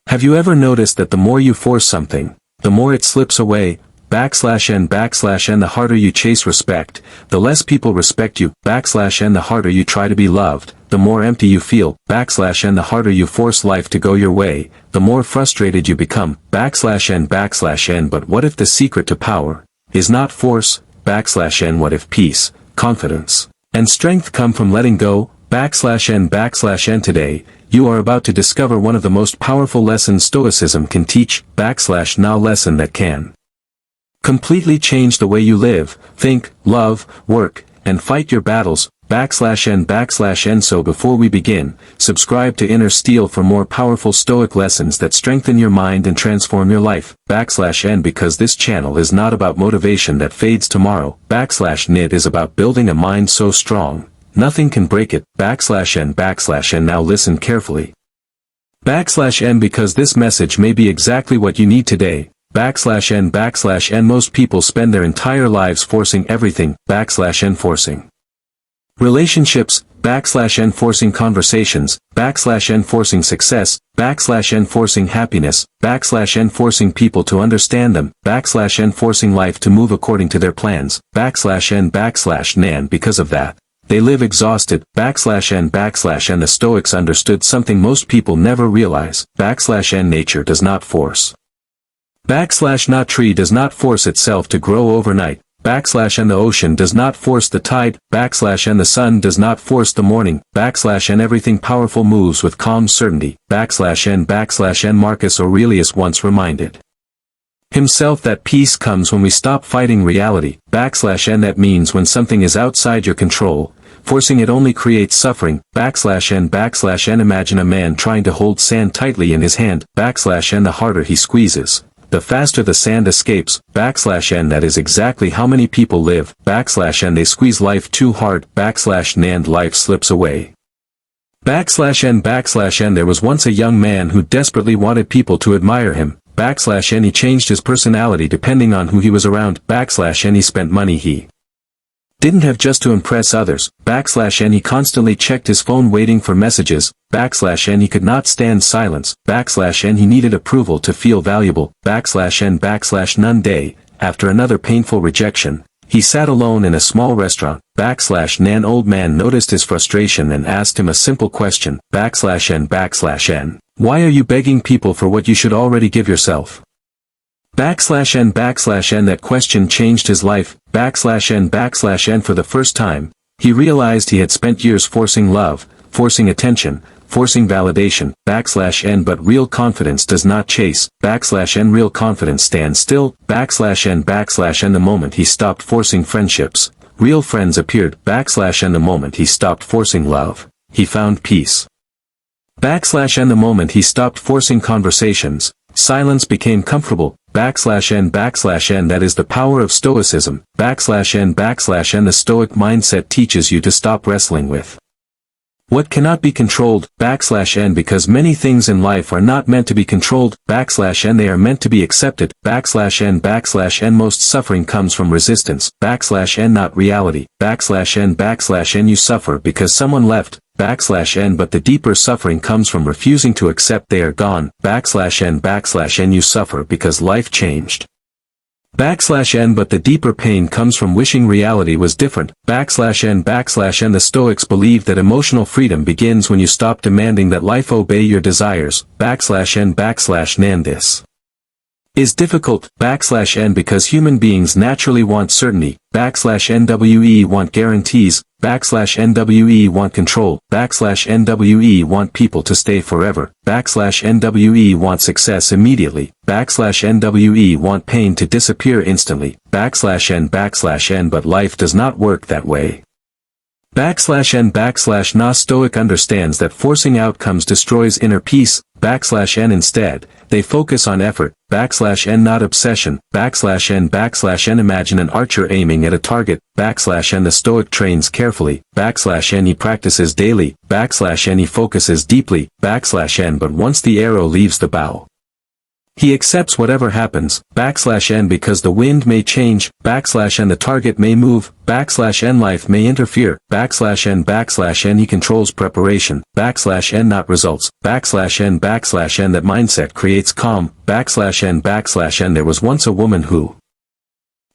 Have you ever noticed that the more you force something, the more it slips away, /n /n the harder you chase respect, the less people respect you, /n the harder you try to be loved, the more empty you feel, /n the harder you force life to go your way, the more frustrated you become, /n but what if the secret to power is not force, /n what if peace, confidence, and strength come from letting go, /n today, you are about to discover one of the most powerful lessons Stoicism can teach, now lesson that can completely change the way you live, think, love, work, and fight your battles, /n. So before we begin, subscribe to Inner Steel for more powerful Stoic lessons that strengthen your mind and transform your life, /n because this channel is not about motivation that fades tomorrow, /n is about building a mind so strong, nothing can break it, /n. Now listen carefully. /n because this message may be exactly what you need today, /n. Most people spend their entire lives forcing everything, /n forcing relationships, /n forcing conversations, /n forcing success, /n forcing happiness, /n forcing people to understand them, /n forcing life to move according to their plans, /n. Because of that, they live exhausted, /n. The Stoics understood something most people never realize, /n. Nature does not force. Not tree does not force itself to grow overnight, and the ocean does not force the tide, and the sun does not force the morning, and everything powerful moves with calm certainty, n. Marcus Aurelius once reminded himself that peace comes when we stop fighting reality, n. That means when something is outside your control, forcing it only creates suffering, n. Imagine a man trying to hold sand tightly in his hand, n. The harder he squeezes, the faster the sand escapes, n. That is exactly how many people live, n. They squeeze life too hard, and life slips away. n. There was once a young man who desperately wanted people to admire him, n. He changed his personality depending on who he was around, n. He spent money he didn't have just to impress others, n. He constantly checked his phone waiting for messages, n. He could not stand silence, n. He needed approval to feel valuable, n. One day, after another painful rejection, he sat alone in a small restaurant, An old man noticed his frustration and asked him a simple question, n. Why are you begging people for what you should already give yourself? n. That question changed his life, n. For the first time, he realized he had spent years forcing love, forcing attention, forcing validation, n. But real confidence does not chase, n. Real confidence stands still, n. The moment he stopped forcing friendships, real friends appeared, n. The moment he stopped forcing love, he found peace. n. The moment he stopped forcing conversations, silence became comfortable, n. That is the power of Stoicism, n. The Stoic mindset teaches you to stop wrestling with what cannot be controlled, n. Because many things in life are not meant to be controlled, n. They are meant to be accepted, n. Most suffering comes from resistance, n. Not reality, n. You suffer because someone left, n. But the deeper suffering comes from refusing to accept they are gone, n. You suffer because life changed, n. But the deeper pain comes from wishing reality was different, n. The Stoics believe that emotional freedom begins when you stop demanding that life obey your desires, n. This is difficult, n. Because human beings naturally want certainty, nwe want guarantees, nwe want control, nwe want people to stay forever, nwe want success immediately, nwe want pain to disappear instantly, n. But life does not work that way. Na Stoic understands that forcing outcomes destroys inner peace, n. Instead, they focus on effort, n. Not obsession, n. Imagine an archer aiming at a target, n. The Stoic trains carefully, n. He practices daily, n. He focuses deeply, n. But once the arrow leaves the bow, He accepts whatever happens, /n because the wind may change, /n the target may move, /n life may interfere, /n he controls preparation, /n not results, /n that mindset creates calm, /n there was once a woman who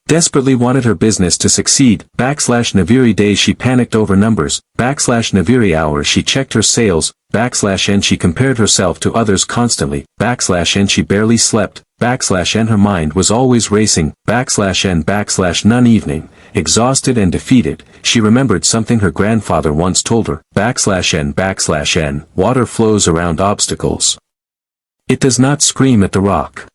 desperately wanted her business to succeed, /Naviri days she panicked over numbers, /Naviri hours she checked her sales, /n she compared herself to others constantly, /n she barely slept, /n her mind was always racing, /n none evening, exhausted and defeated, she remembered something her grandfather once told her, /n water flows around obstacles. It does not scream at the rock.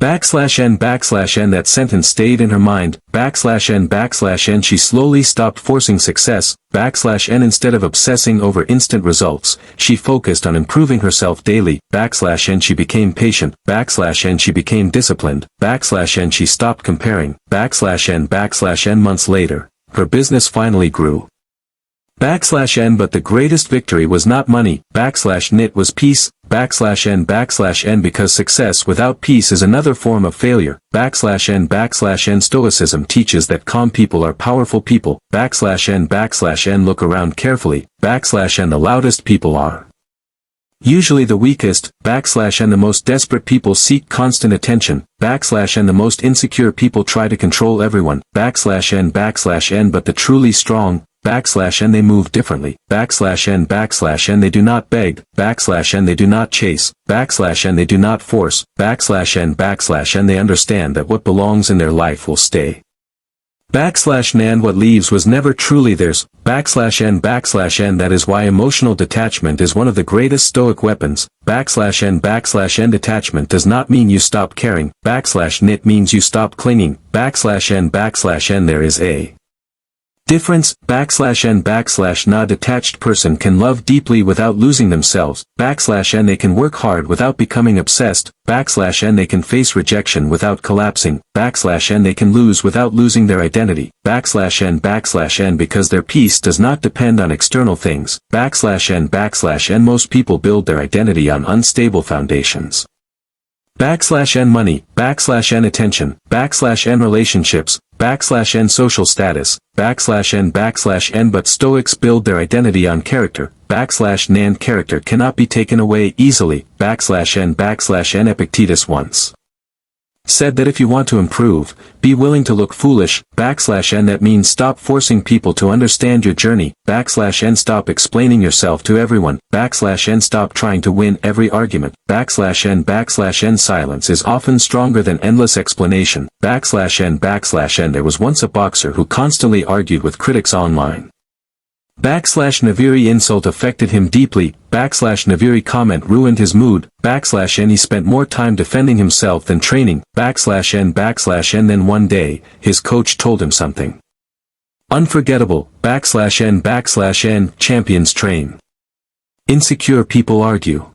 /n that sentence stayed in her mind, /n she slowly stopped forcing success, /n instead of obsessing over instant results, she focused on improving herself daily, /n she became patient, /n she became disciplined, /n she stopped comparing, /n months later, her business finally grew. /n but the greatest victory was not money, /nit was peace, /n because success without peace is another form of failure, /n Stoicism teaches that calm people are powerful people, /n look around carefully, /n the loudest people are usually the weakest, /n the most desperate people seek constant attention, /n the most insecure people try to control everyone, /n but the truly strong, /n they move differently, /n they do not beg, /n they do not chase, /n they do not force, /n they understand that what belongs in their life will stay. /n what leaves was never truly theirs, /n that is why emotional detachment is one of the greatest Stoic weapons, /n detachment does not mean you stop caring, /nit means you stop clinging, /n there is a difference, /n not detached person can love deeply without losing themselves, /n they can work hard without becoming obsessed, /n they can face rejection without collapsing, /n they can lose without losing their identity, /n because their peace does not depend on external things, /n most people build their identity on unstable foundations. /n money, /n attention, /n relationships, /n social status, /n but Stoics build their identity on character, /n character cannot be taken away easily, /n Epictetus once said that if you want to improve, be willing to look foolish, /n that means stop forcing people to understand your journey, /n stop explaining yourself to everyone, /n stop trying to win every argument, /n silence is often stronger than endless explanation, /n there was once a boxer who constantly argued with critics online. /Naviri insult affected him deeply, /Naviri comment ruined his mood, /n he spent more time defending himself than training, /n then one day, his coach told him something unforgettable, /n champions train. Insecure people argue.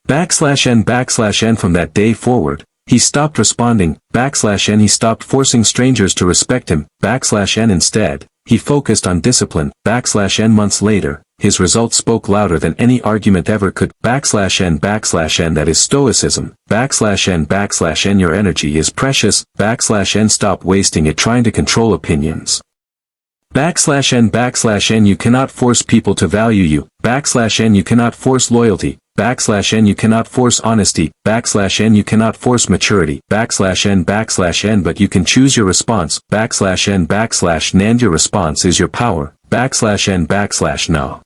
/n from that day forward, he stopped responding, /n he stopped forcing strangers to respect him, /n instead, he focused on discipline, /n months later, his results spoke louder than any argument ever could, /n that is Stoicism, /n your energy is precious, /n stop wasting it trying to control opinions. /n you cannot force people to value you, /n you cannot force loyalty, /n you cannot force honesty, /n you cannot force maturity, /n but you can choose your response, /n your response is your power, /n no.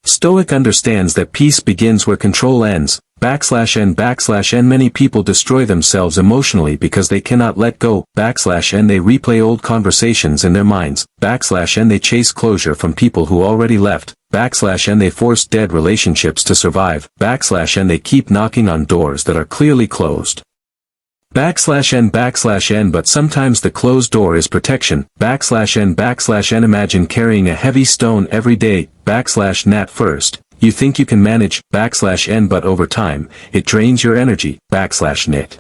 Stoic understands that peace begins where control ends, /n many people destroy themselves emotionally because they cannot let go, /n they replay old conversations in their minds, /n they chase closure from people who already left, /n they force dead relationships to survive, /n they keep knocking on doors that are clearly closed. /n but sometimes the closed door is protection, /n imagine carrying a heavy stone every day, /n first, you think you can manage, /n but over time, it drains your energy, /nit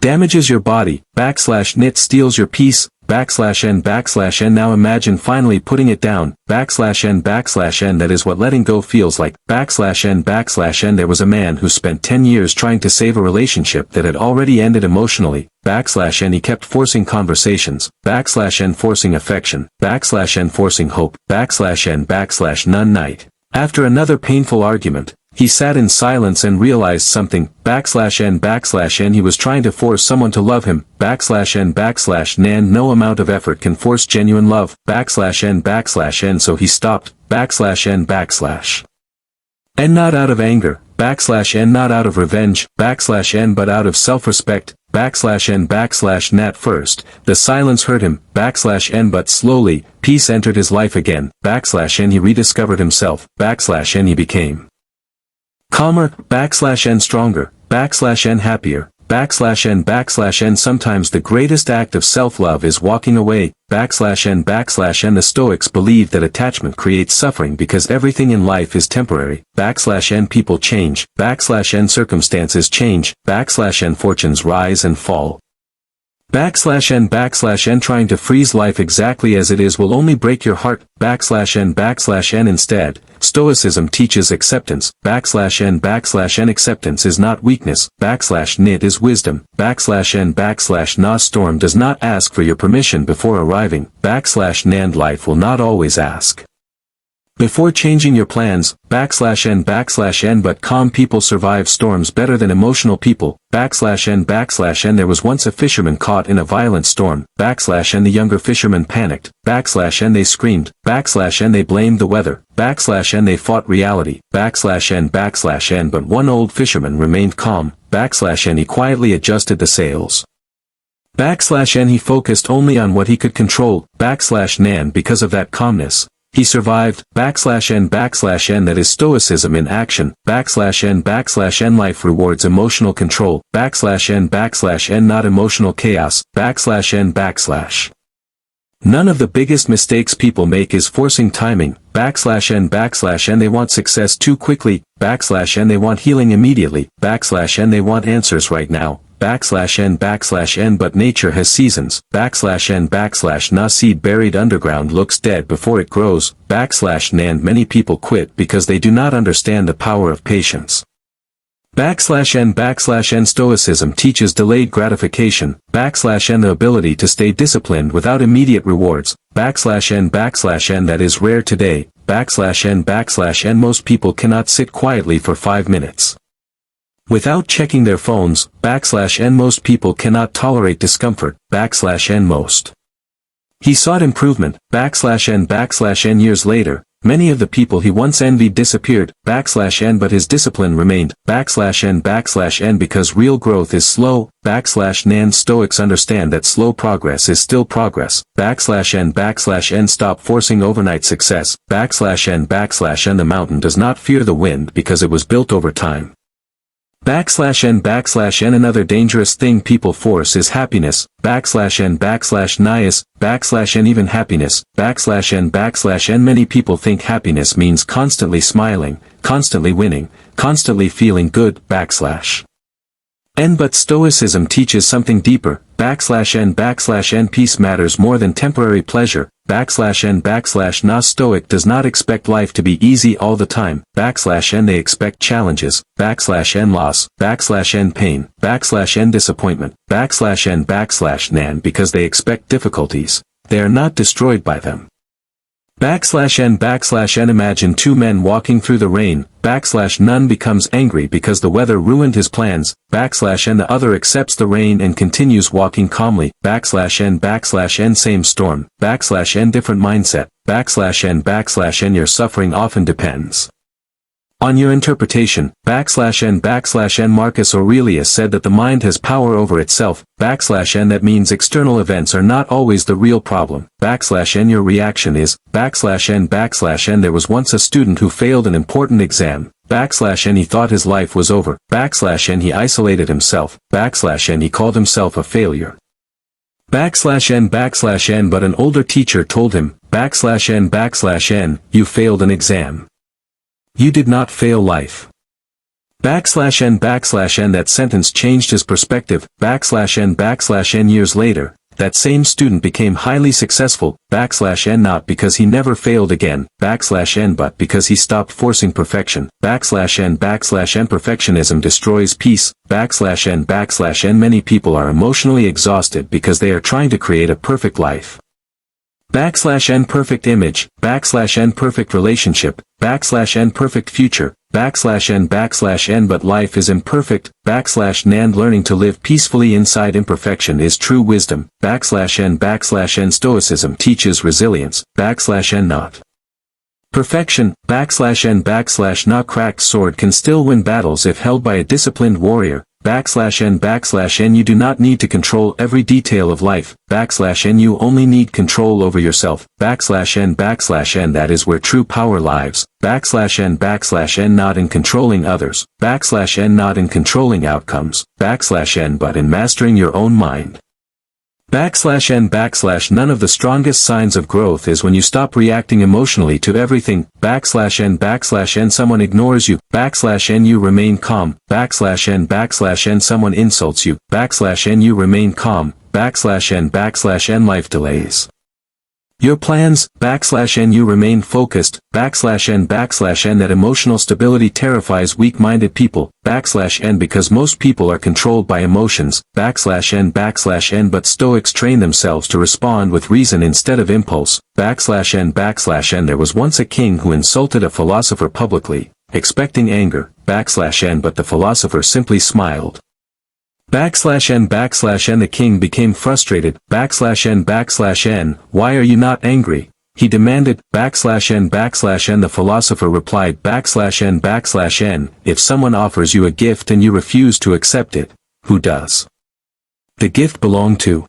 damages your body, /nit steals your peace, /n/n. Now imagine finally putting it down, /n/n. That is what letting go feels like, /n/n. There was a man who spent 10 years trying to save a relationship that had already ended emotionally, /n. He kept forcing conversations, /n forcing affection, /n forcing hope, /n/none night. After another painful argument, he sat in silence and realized something, /n/n. He was trying to force someone to love him, /n/n. No amount of effort can force genuine love, /n/n. So he stopped, /n/n. And not out of anger, /n. Not out of revenge, /n. But out of self-respect, /n/n. At first, the silence hurt him, /n. But slowly, peace entered his life again, /n. He rediscovered himself, /n. He became calmer, /n. Stronger, /n. Happier, /n. Sometimes the greatest act of self-love is walking away, /n. The Stoics believe that attachment creates suffering because everything in life is temporary, /n. People change, /n. Circumstances change, /n. Fortunes rise and fall. /n. Trying to freeze life exactly as it is will only break your heart, /n. Instead, Stoicism teaches acceptance, /n. Acceptance is not weakness, /n. Is wisdom, /n. Storm does not ask for your permission before arriving, /n. Life will not always ask before changing your plans, /n. But calm people survive storms better than emotional people, /n. There was once a fisherman caught in a violent storm, /n. The younger fishermen panicked, /n. They screamed, /n. They blamed the weather, /n. They fought reality, /n. But one old fisherman remained calm, /n. He quietly adjusted the sails. /n. He focused only on what he could control, /n. Because of that calmness, he survived, /n. That is Stoicism in action, /n. Life rewards emotional control, /n. Not emotional chaos, /n. None of the biggest mistakes people make is forcing timing, /n. They want success too quickly, /n. They want healing immediately, /n. They want answers right now, /n. But nature has seasons, /n. Seed buried underground looks dead before it grows, /n. Many people quit because they do not understand the power of patience. /n. Stoicism teaches delayed gratification, /n. The ability to stay disciplined without immediate rewards, /n. That is rare today, /n. Most people cannot sit quietly for 5 minutes without checking their phones, /n. Most people cannot tolerate discomfort, /n. Most. He sought improvement, /n. Years later, many of the people he once envied disappeared, /n. But his discipline remained, /n. Because real growth is slow, /n. Stoics understand that slow progress is still progress, /n. Stop forcing overnight success, /n. The mountain does not fear the wind because it was built over time. /n. Another dangerous thing people force is happiness, /n. Nias, /n. Even happiness, /n. Many people think happiness means constantly smiling, constantly winning, constantly feeling good, But Stoicism teaches something deeper, /n. Peace matters more than temporary pleasure, /n. Stoic does not expect life to be easy all the time, /n. They expect challenges, /n. Loss, /n. Pain, /n. Disappointment, /n. Because they expect difficulties, they are not destroyed by them. /n. Imagine two men walking through the rain, none becomes angry because the weather ruined his plans, /n. The other accepts the rain and continues walking calmly, /n. Same storm, /n. Different mindset, /n. Your suffering often depends on your interpretation, /n. Marcus Aurelius said that the mind has power over itself, /n. That means external events are not always the real problem, /n. Your reaction is, /n. There was once a student who failed an important exam, /n. He thought his life was over, /n. He isolated himself, /n. He called himself a failure. /n. But an older teacher told him, /n. You failed an exam. You did not fail life. /n. That sentence changed his perspective, /n. Years later, That same student became highly successful, /n not because he never failed again, /n but because he stopped forcing perfection, /n perfectionism destroys peace, /n many people are emotionally exhausted because they are trying to create a perfect life. /n perfect image, /n perfect relationship, /n perfect future, /n but life is imperfect, /n learning to live peacefully inside imperfection is true wisdom, /n Stoicism teaches resilience, /n not. Perfection, /n not cracked sword can still win battles if held by a disciplined warrior, /n you do not need to control every detail of life, /n you only need control over yourself, /n that is where true power lies, /n not in controlling others, /n not in controlling outcomes, /n but in mastering your own mind. /n none of the strongest signs of growth is when you stop reacting emotionally to everything, /n someone ignores you, /n you remain calm, /n someone insults you, /n you remain calm, /n life delays your plans, /n you remain focused, /n that emotional stability terrifies weak-minded people, /n because most people are controlled by emotions, /n but Stoics train themselves to respond with reason instead of impulse, /n there was once a king who insulted a philosopher publicly, expecting anger, /n but the philosopher simply smiled. /n the king became frustrated, /n why are you not angry? He demanded, /n the philosopher replied, /n if someone offers you a gift and you refuse to accept it, who does the gift belong to?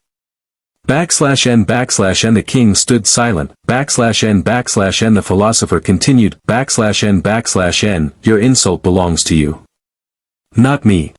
/n the king stood silent, /n the philosopher continued, /n your insult belongs to you, not me.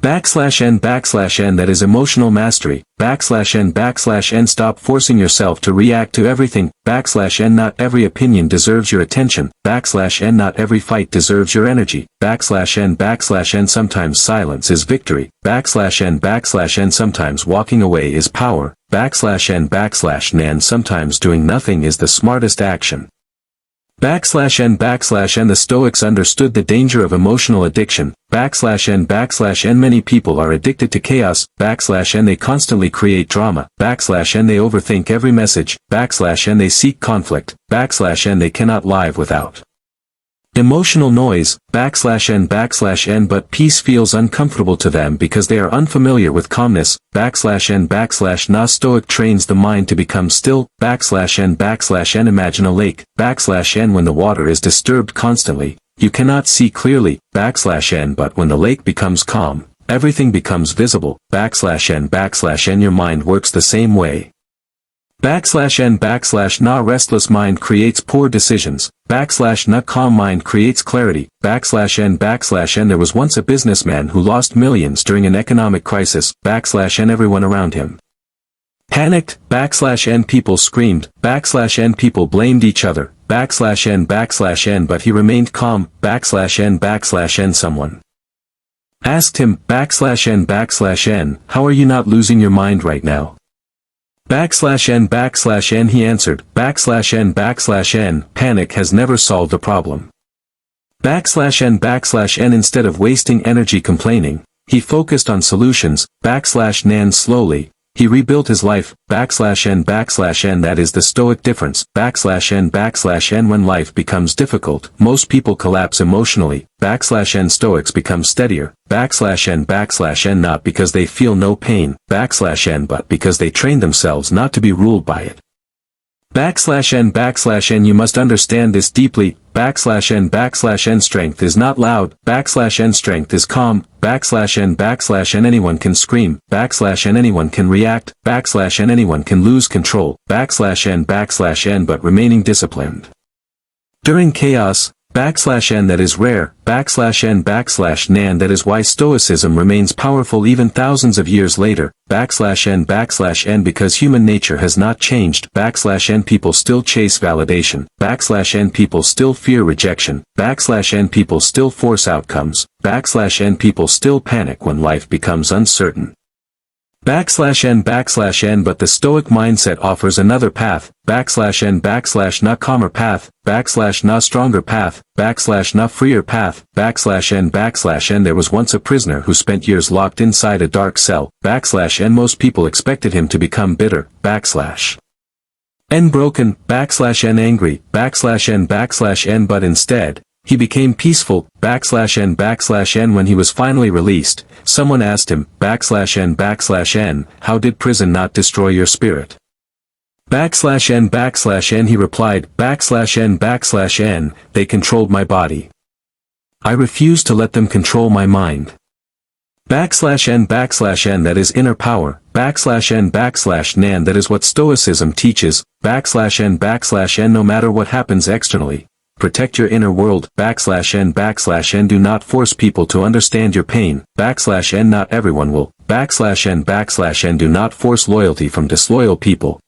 /n that is emotional mastery, /n stop forcing yourself to react to everything, /n not every opinion deserves your attention, /n not every fight deserves your energy, /n sometimes silence is victory, /n sometimes walking away is power, /n sometimes doing nothing is the smartest action. /n the Stoics understood the danger of emotional addiction, /n many people are addicted to chaos, /n they constantly create drama, /n they overthink every message, /n they seek conflict, /n they cannot live without emotional noise, /n but peace feels uncomfortable to them because they are unfamiliar with calmness, /n na Stoic trains the mind to become still, /n imagine a lake, /n when the water is disturbed constantly, you cannot see clearly, /n but when the lake becomes calm, everything becomes visible, /n your mind works the same way. /n na restless mind creates poor decisions, na calm mind creates clarity, /n there was once a businessman who lost millions during an economic crisis, /n everyone around him panicked, /n people screamed, /n people blamed each other, /n but he remained calm, /n someone asked him, /n how are you not losing your mind right now? /n he answered, /n panic has never solved a problem. /n instead of wasting energy complaining, he focused on solutions, /n slowly, he rebuilt his life, /n that is the Stoic difference, /n when life becomes difficult, most people collapse emotionally, /n Stoics become steadier, /n not because they feel no pain, /n but because they train themselves not to be ruled by it. /n you must understand this deeply, /n strength is not loud, /n strength is calm, /n anyone can scream, /n anyone can react, /n anyone can lose control, /n but remaining disciplined during chaos, /n that is rare, /n that is why Stoicism remains powerful even thousands of years later, /n because human nature has not changed, /n people still chase validation, /n people still fear rejection, /n people still force outcomes, /n people still panic when life becomes uncertain. N but the Stoic mindset offers another path, N na calmer path, na stronger path, na freer path, N there was once a prisoner who spent years locked inside a dark cell, N most people expected him to become bitter, N broken, N angry, N but instead, he became peaceful, N when he was finally released. Someone asked him, N, how did prison not destroy your spirit? N he replied, N, they controlled my body. I refuse to let them control my mind. N that is inner power, N nan that is what Stoicism teaches, N no matter what happens externally. Protect your inner world, N do not force people to understand your pain, N not everyone will, N do not force loyalty from disloyal people.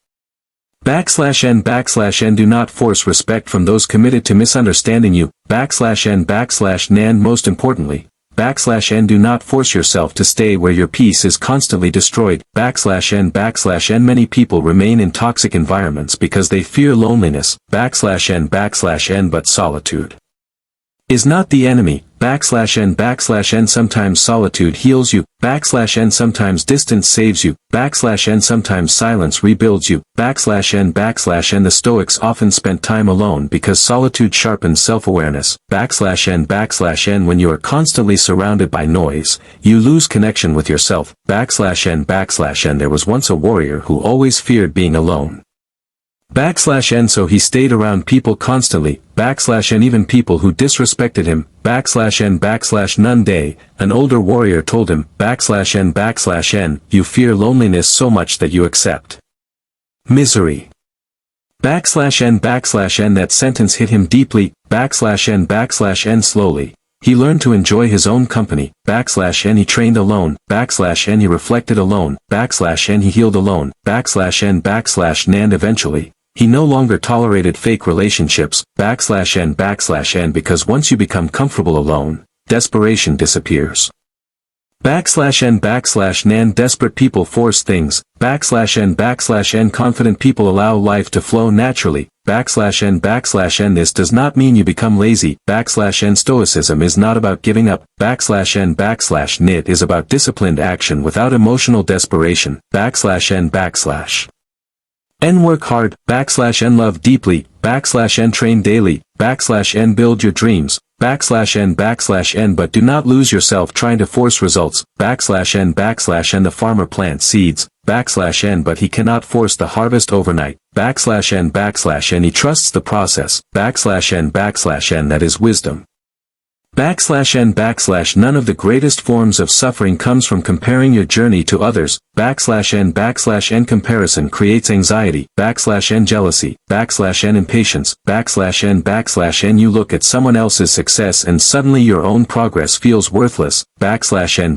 N do not force respect from those committed to misunderstanding you, N most importantly, N do not force yourself to stay where your peace is constantly destroyed, N many people remain in toxic environments because they fear loneliness, N but solitude is not the enemy, N sometimes solitude heals you, N sometimes distance saves you, N sometimes silence rebuilds you, N the Stoics often spent time alone because solitude sharpens self-awareness, N when you are constantly surrounded by noise, you lose connection with yourself, N there was once a warrior who always feared being alone. N so he stayed around people constantly, N even people who disrespected him, N none day, an older warrior told him, N you fear loneliness so much that you accept misery. N that sentence hit him deeply, N slowly. He learned to enjoy his own company, N he trained alone, N he reflected alone, N he healed alone, N eventually. He no longer tolerated fake relationships, N because once you become comfortable alone, desperation disappears. N desperate people force things, N confident people allow life to flow naturally, N this does not mean you become lazy, N Stoicism is not about giving up, N it is about disciplined action without emotional desperation, N work hard, N love deeply, N train daily, N build your dreams, N but do not lose yourself trying to force results, N the farmer plants seeds, N but he cannot force the harvest overnight, N he trusts the process, N that is wisdom. N none of the greatest forms of suffering comes from comparing your journey to others, N comparison creates anxiety, N jealousy, N impatience, N you look at someone else's success and suddenly your own progress feels worthless, N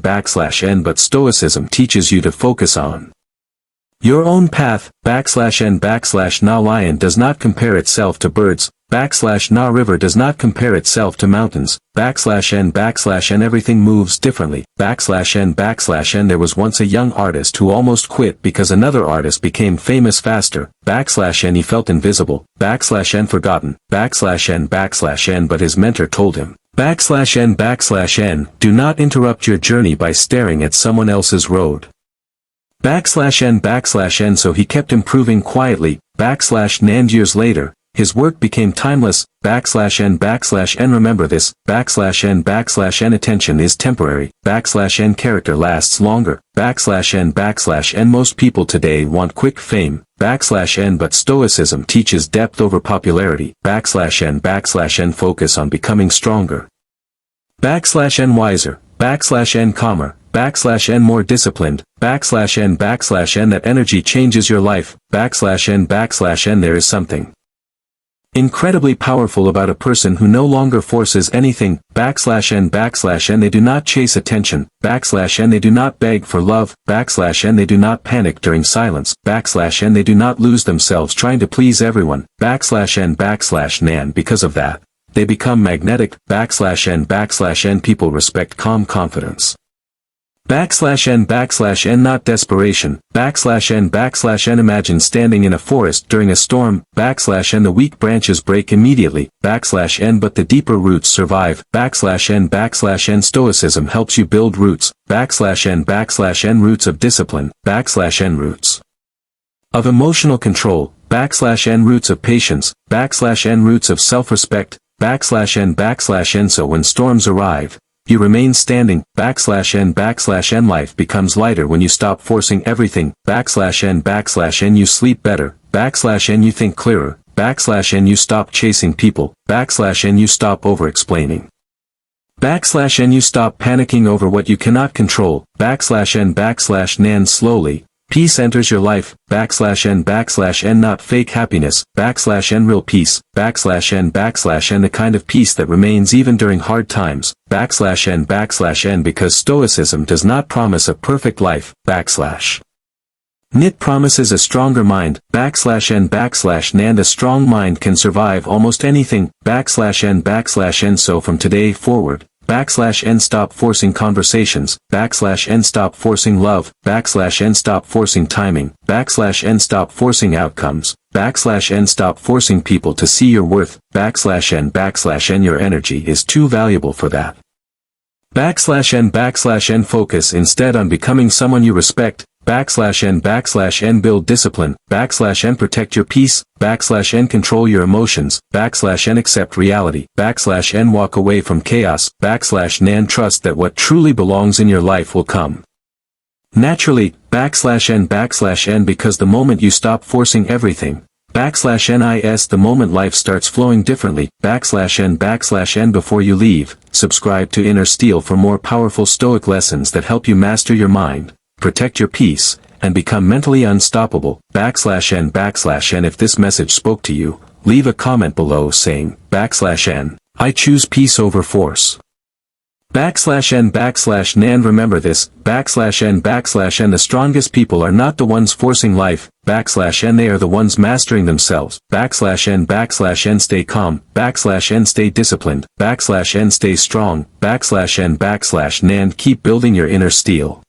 but Stoicism teaches you to focus on your own path, N na lion does not compare itself to birds, na river does not compare itself to mountains, N everything moves differently, N there was once a young artist who almost quit because another artist became famous faster, N he felt invisible, N forgotten, N but his mentor told him, N do not interrupt your journey by staring at someone else's road. N so he kept improving quietly, N years later, his work became timeless, N remember this, N attention is temporary, N character lasts longer, N most people today want quick fame, N but Stoicism teaches depth over popularity, N focus on becoming stronger. N wiser, N calmer, N more disciplined, N that energy changes your life, N there is something incredibly powerful about a person who no longer forces anything, N they do not chase attention, N they do not beg for love, N they do not panic during silence, N they do not lose themselves trying to please everyone, N because of that, they become magnetic, N people respect calm confidence. N not desperation, N imagine standing in a forest during a storm, N the weak branches break immediately, N but the deeper roots survive, N Stoicism helps you build roots, N roots of discipline, N roots of emotional control, N roots of patience, N roots of self-respect, N so when storms arrive, you remain standing, N life becomes lighter when you stop forcing everything, N you sleep better, N you think clearer, N you stop chasing people, N you stop over-explaining. N you stop panicking over what you cannot control, N slowly, peace enters your life, N not fake happiness, N real peace, N the kind of peace that remains even during hard times, N because Stoicism does not promise a perfect life, Nit promises a stronger mind, N a strong mind can survive almost anything, N so from today forward, N stop forcing conversations, N stop forcing love, N stop forcing timing, N stop forcing outcomes, N stop forcing people to see your worth, N your energy is too valuable for that. N focus instead on becoming someone you respect, N build discipline, N protect your peace, N control your emotions, N accept reality, N walk away from chaos, N trust that what truly belongs in your life will come naturally, N because the moment you stop forcing everything, NIS the moment life starts flowing differently, N before you leave, subscribe to Inner Steel for more powerful Stoic lessons that help you master your mind, protect your peace, and become mentally unstoppable, N if this message spoke to you, leave a comment below saying, N, I choose peace over force. N remember this, N the strongest people are not the ones forcing life, N they are the ones mastering themselves, N stay calm, N stay disciplined, N stay strong, N keep building your inner steel.